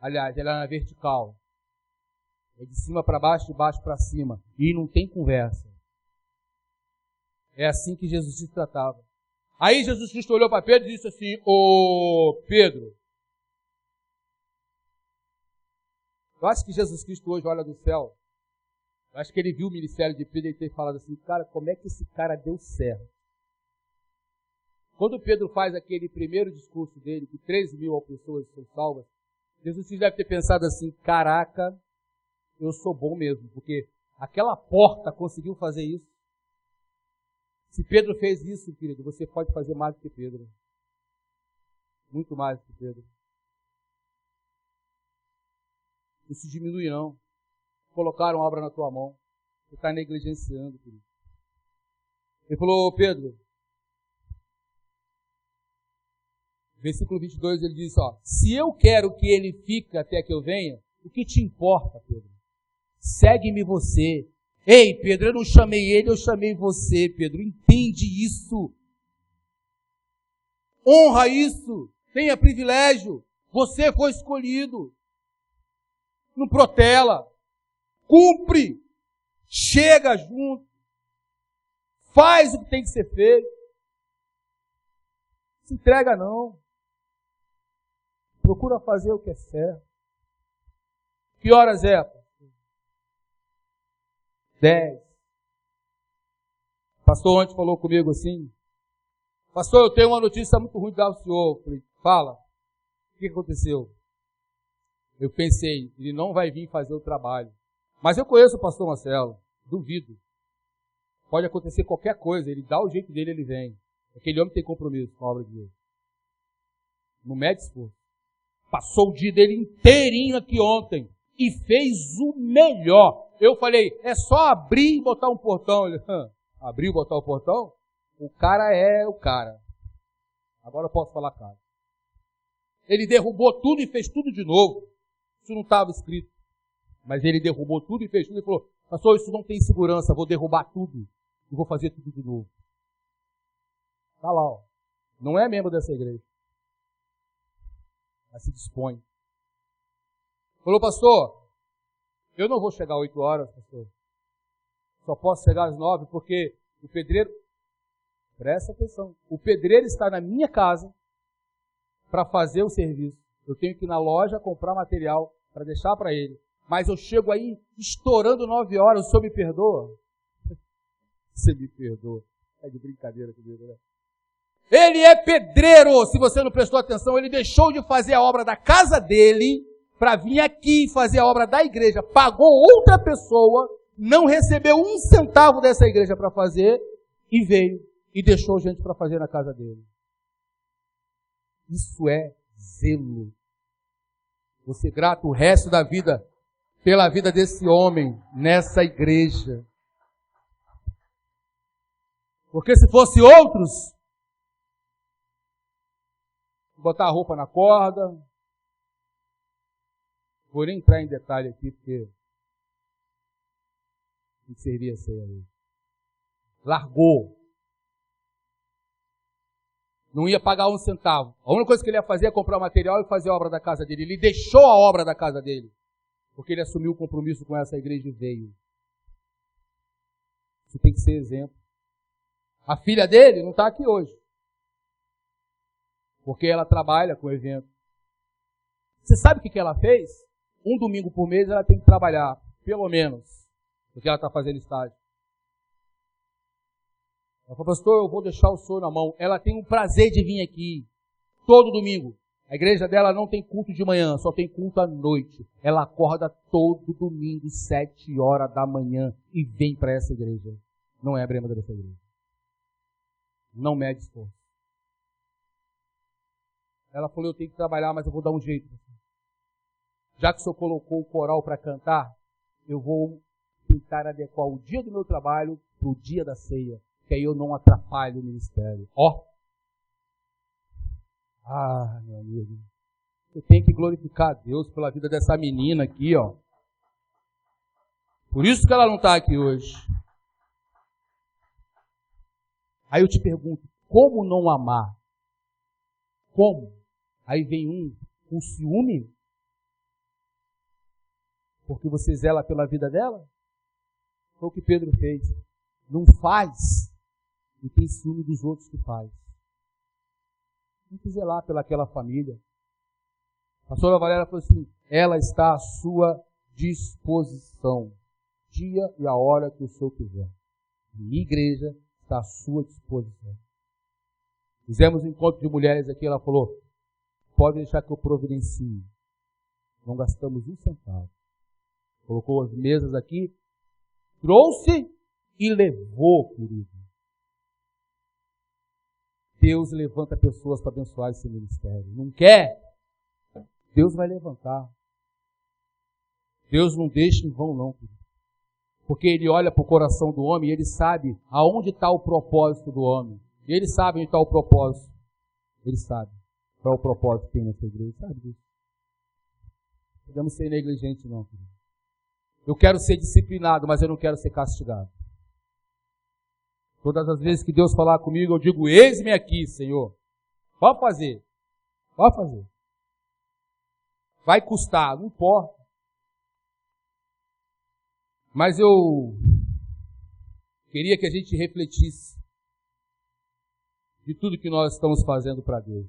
Aliás, ela é na vertical. É de cima para baixo, de baixo para cima. E não tem conversa. É assim que Jesus se tratava. Aí Jesus Cristo olhou para Pedro e disse assim: ô Pedro. Eu acho que Jesus Cristo hoje olha do céu. Eu acho que ele viu o ministério de Pedro e tem falado assim: cara, como é que esse cara deu certo? Quando Pedro faz aquele primeiro discurso dele, que 3.000 pessoas são salvas, Jesus Cristo deve ter pensado assim: caraca, eu sou bom mesmo, porque aquela porta conseguiu fazer isso. Se Pedro fez isso, querido, você pode fazer mais do que Pedro. Muito mais do que Pedro. Não se diminui, não. Colocaram obra na tua mão. Você está negligenciando, querido. Ele falou: Pedro, Versículo 22, ele diz, ó, se eu quero que ele fique até que eu venha, o que te importa, Pedro? Segue-me você. Ei, Pedro, eu não chamei ele, eu chamei você, Pedro. Entende isso. Honra isso. Tenha privilégio. Você foi escolhido. Não protela. Cumpre. Chega junto. Faz o que tem que ser feito. Se entrega não. Procura fazer o que é certo. Que horas é? 10. O pastor ontem falou comigo assim, pastor, eu tenho uma notícia muito ruim de dar ao senhor. Eu falei, fala, o que aconteceu? Eu pensei, ele não vai vir fazer o trabalho. Mas eu conheço o pastor Marcelo, duvido. Pode acontecer qualquer coisa, ele dá o jeito dele, ele vem. Aquele homem tem compromisso com a obra de Deus. Não mede esforço. Passou o dia dele inteirinho aqui ontem e fez o melhor. Eu falei, é só abrir e botar um portão. Ele, abrir e botar o portão? O cara é o cara. Agora eu posso falar cara. Ele derrubou tudo e fez tudo de novo. Isso não estava escrito. Mas ele derrubou tudo e fez tudo e falou, pastor, isso não tem segurança, vou derrubar tudo e vou fazer tudo de novo. Está lá, ó. Não é membro dessa igreja. Mas se dispõe. Falou, pastor, eu não vou chegar às 8 horas, pastor. Só posso chegar às 9, porque o pedreiro, presta atenção, o pedreiro está na minha casa para fazer o serviço. Eu tenho que ir na loja comprar material para deixar para ele. Mas eu chego aí estourando 9 horas, o senhor me perdoa? Você me perdoa. É de brincadeira comigo, né? Ele é pedreiro, se você não prestou atenção, ele deixou de fazer a obra da casa dele para vir aqui fazer a obra da igreja. Pagou outra pessoa, não recebeu um centavo dessa igreja para fazer e veio e deixou gente para fazer na casa dele. Isso é zelo. Vou ser grato o resto da vida pela vida desse homem nessa igreja. Porque se fosse outros, botar a roupa na corda, vou nem entrar em detalhe aqui, porque não servia ser aí. Largou. Não ia pagar um centavo. A única coisa que ele ia fazer é comprar material e fazer a obra da casa dele. Ele deixou a obra da casa dele, porque ele assumiu o compromisso com essa igreja e veio. Isso tem que ser exemplo. A filha dele não está aqui hoje, porque ela trabalha com o evento. Você sabe o que ela fez? Um domingo por mês ela tem que trabalhar, pelo menos, porque ela está fazendo estágio. Ela falou, pastor, eu vou deixar o senhor na mão. Ela tem o prazer de vir aqui, todo domingo. A igreja dela não tem culto de manhã, só tem culto à noite. Ela acorda todo domingo, 7 horas da manhã, e vem para essa igreja. Não é a membro dessa igreja. Não mede esforço. Ela falou, eu tenho que trabalhar, mas eu vou dar um jeito. Já que o senhor colocou o coral para cantar, eu vou tentar adequar o dia do meu trabalho para o dia da ceia, que aí eu não atrapalho o ministério. Ó! Ah, meu amigo, eu tenho que glorificar a Deus pela vida dessa menina aqui, ó. Por isso que ela não está aqui hoje. Aí eu te pergunto, como não amar? Como? Aí vem um com ciúme? Porque você zela pela vida dela? Foi o que Pedro fez. Não faz e tem ciúme dos outros que faz. Tem que zelar pelaquela família. A pastora Valéria falou assim, ela está à sua disposição. Dia e a hora que o senhor quiser. Minha igreja está à sua disposição. Fizemos um encontro de mulheres aqui, ela falou, pode deixar que eu providencie. Não gastamos um centavo. Colocou as mesas aqui, trouxe e levou, querido. Deus levanta pessoas para abençoar esse ministério. Não quer? Deus vai levantar. Deus não deixa em vão, não, querido. Porque Ele olha para o coração do homem e Ele sabe aonde está o propósito do homem. E Ele sabe onde está o propósito. Ele sabe. Qual é o propósito que tem nessa igreja? Sabe disso? Não podemos ser negligentes, não, querido. Eu quero ser disciplinado, mas eu não quero ser castigado. Todas as vezes que Deus falar comigo, eu digo, eis-me aqui, Senhor. Pode fazer. Pode fazer. Vai custar, não importa. Mas eu queria que a gente refletisse de tudo que nós estamos fazendo para Deus.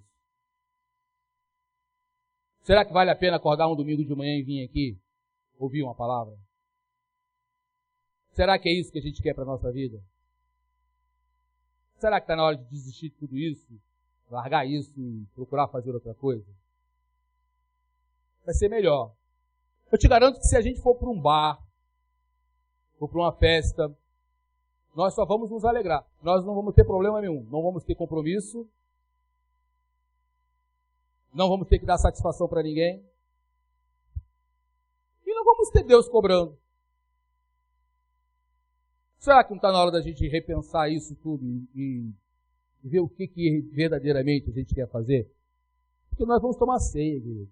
Será que vale a pena acordar um domingo de manhã e vir aqui ouvir uma palavra? Será que é isso que a gente quer para a nossa vida? Será que está na hora de desistir de tudo isso? Largar isso e procurar fazer outra coisa? Vai ser melhor. Eu te garanto que se a gente for para um bar, ou para uma festa, nós só vamos nos alegrar. Nós não vamos ter problema nenhum. Não vamos ter compromisso. Não vamos ter que dar satisfação para ninguém. E não vamos ter Deus cobrando. Será que não está na hora da gente repensar isso tudo e ver o que verdadeiramente a gente quer fazer? Porque nós vamos tomar ceia, querido.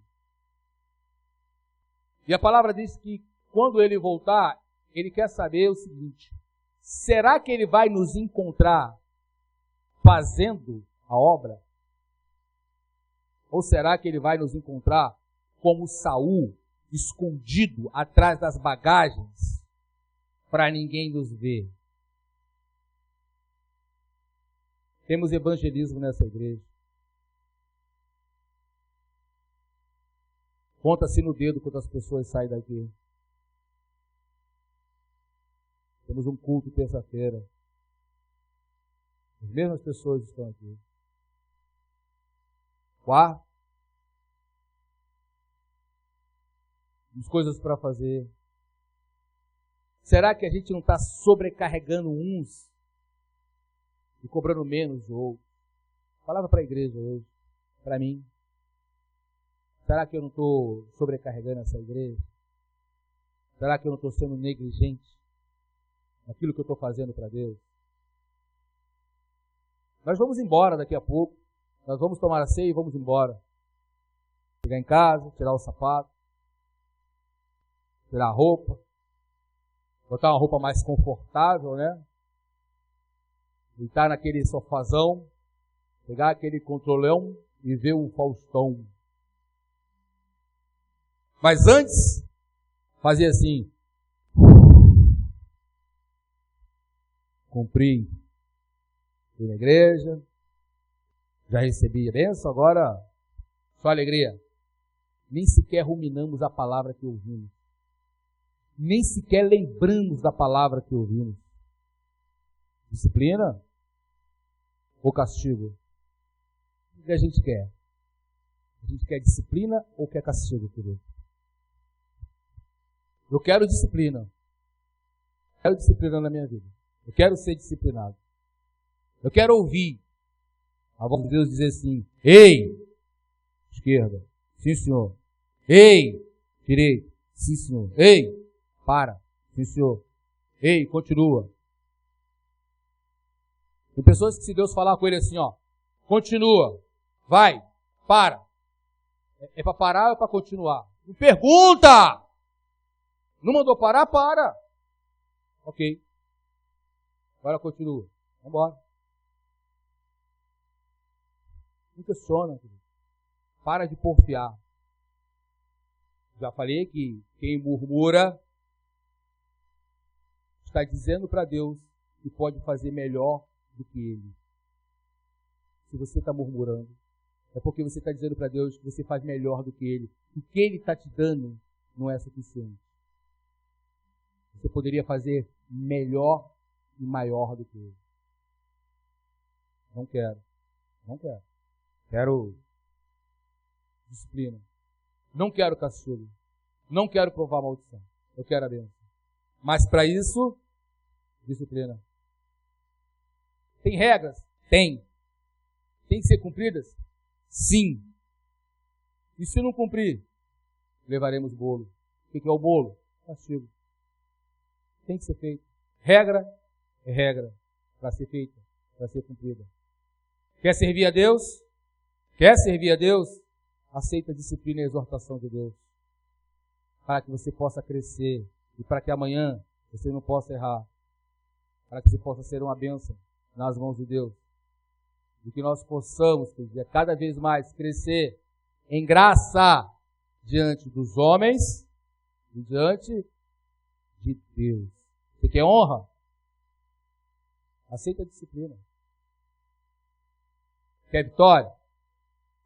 E a palavra diz que quando ele voltar, ele quer saber o seguinte: será que ele vai nos encontrar fazendo a obra? Ou será que ele vai nos encontrar como Saul, escondido atrás das bagagens, para ninguém nos ver? Temos evangelismo nessa igreja. Conta-se no dedo quantas pessoas saem daqui. Temos um culto terça-feira. As mesmas pessoas estão aqui. Quarto. Temos coisas para fazer. Será que a gente não está sobrecarregando uns e cobrando menos de outros? Palavra para a igreja hoje, para mim. Será que eu não estou sobrecarregando essa igreja? Será que eu não estou sendo negligente naquilo que eu estou fazendo para Deus? Nós vamos embora daqui a pouco. Nós vamos tomar a ceia e vamos embora. Chegar em casa, tirar o sapato, tirar a roupa, botar uma roupa mais confortável, né? Deitar naquele sofazão, pegar aquele controlão e ver o Faustão. Mas antes, fazer assim. Cumpri. Fui na igreja. Já recebi a bênção, agora só alegria. Nem sequer ruminamos a palavra que ouvimos. Nem sequer lembramos da palavra que ouvimos. Disciplina ou castigo? O que a gente quer? A gente quer disciplina ou quer castigo, querido? Eu quero disciplina. Eu quero disciplina na minha vida. Eu quero ser disciplinado. Eu quero ouvir a voz de Deus dizer assim: ei, esquerda, sim senhor. Ei, direita, sim senhor. Ei, para, sim senhor. Ei, continua. Tem pessoas que se Deus falar com ele assim, ó, continua, vai, para. É para parar ou é para continuar? Não pergunta! Não mandou parar? Para. Ok. Agora continua. Vamos embora. Não questiona, querido. Para de porfiar. Já falei que quem murmura está dizendo para Deus que pode fazer melhor do que Ele. Se você está murmurando, é porque você está dizendo para Deus que você faz melhor do que Ele. O que Ele está te dando não é suficiente. Você poderia fazer melhor e maior do que Ele. Não quero. Não quero. Quero disciplina. Não quero castigo. Não quero provar maldição. Eu quero a bênção. Mas para isso, disciplina. Tem regras? Tem. Tem que ser cumpridas? Sim. E se não cumprir, levaremos bolo. O que é o bolo? Castigo. Tem que ser feito. Regra é regra para ser feita, para ser cumprida. Quer servir a Deus? Quer servir a Deus? Aceita a disciplina e a exortação de Deus, para que você possa crescer e para que amanhã você não possa errar, para que você possa ser uma bênção nas mãos de Deus. E que nós possamos, cada vez mais crescer em graça diante dos homens e diante de Deus. Você quer honra? Aceita a disciplina. Quer vitória?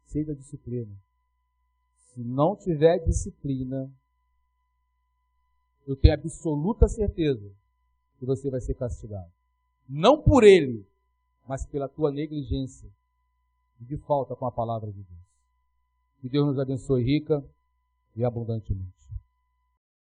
Aceita a disciplina. Se não tiver disciplina, eu tenho absoluta certeza que você vai ser castigado. Não por ele, mas pela tua negligência e de falta com a palavra de Deus. Que Deus nos abençoe rica e abundantemente.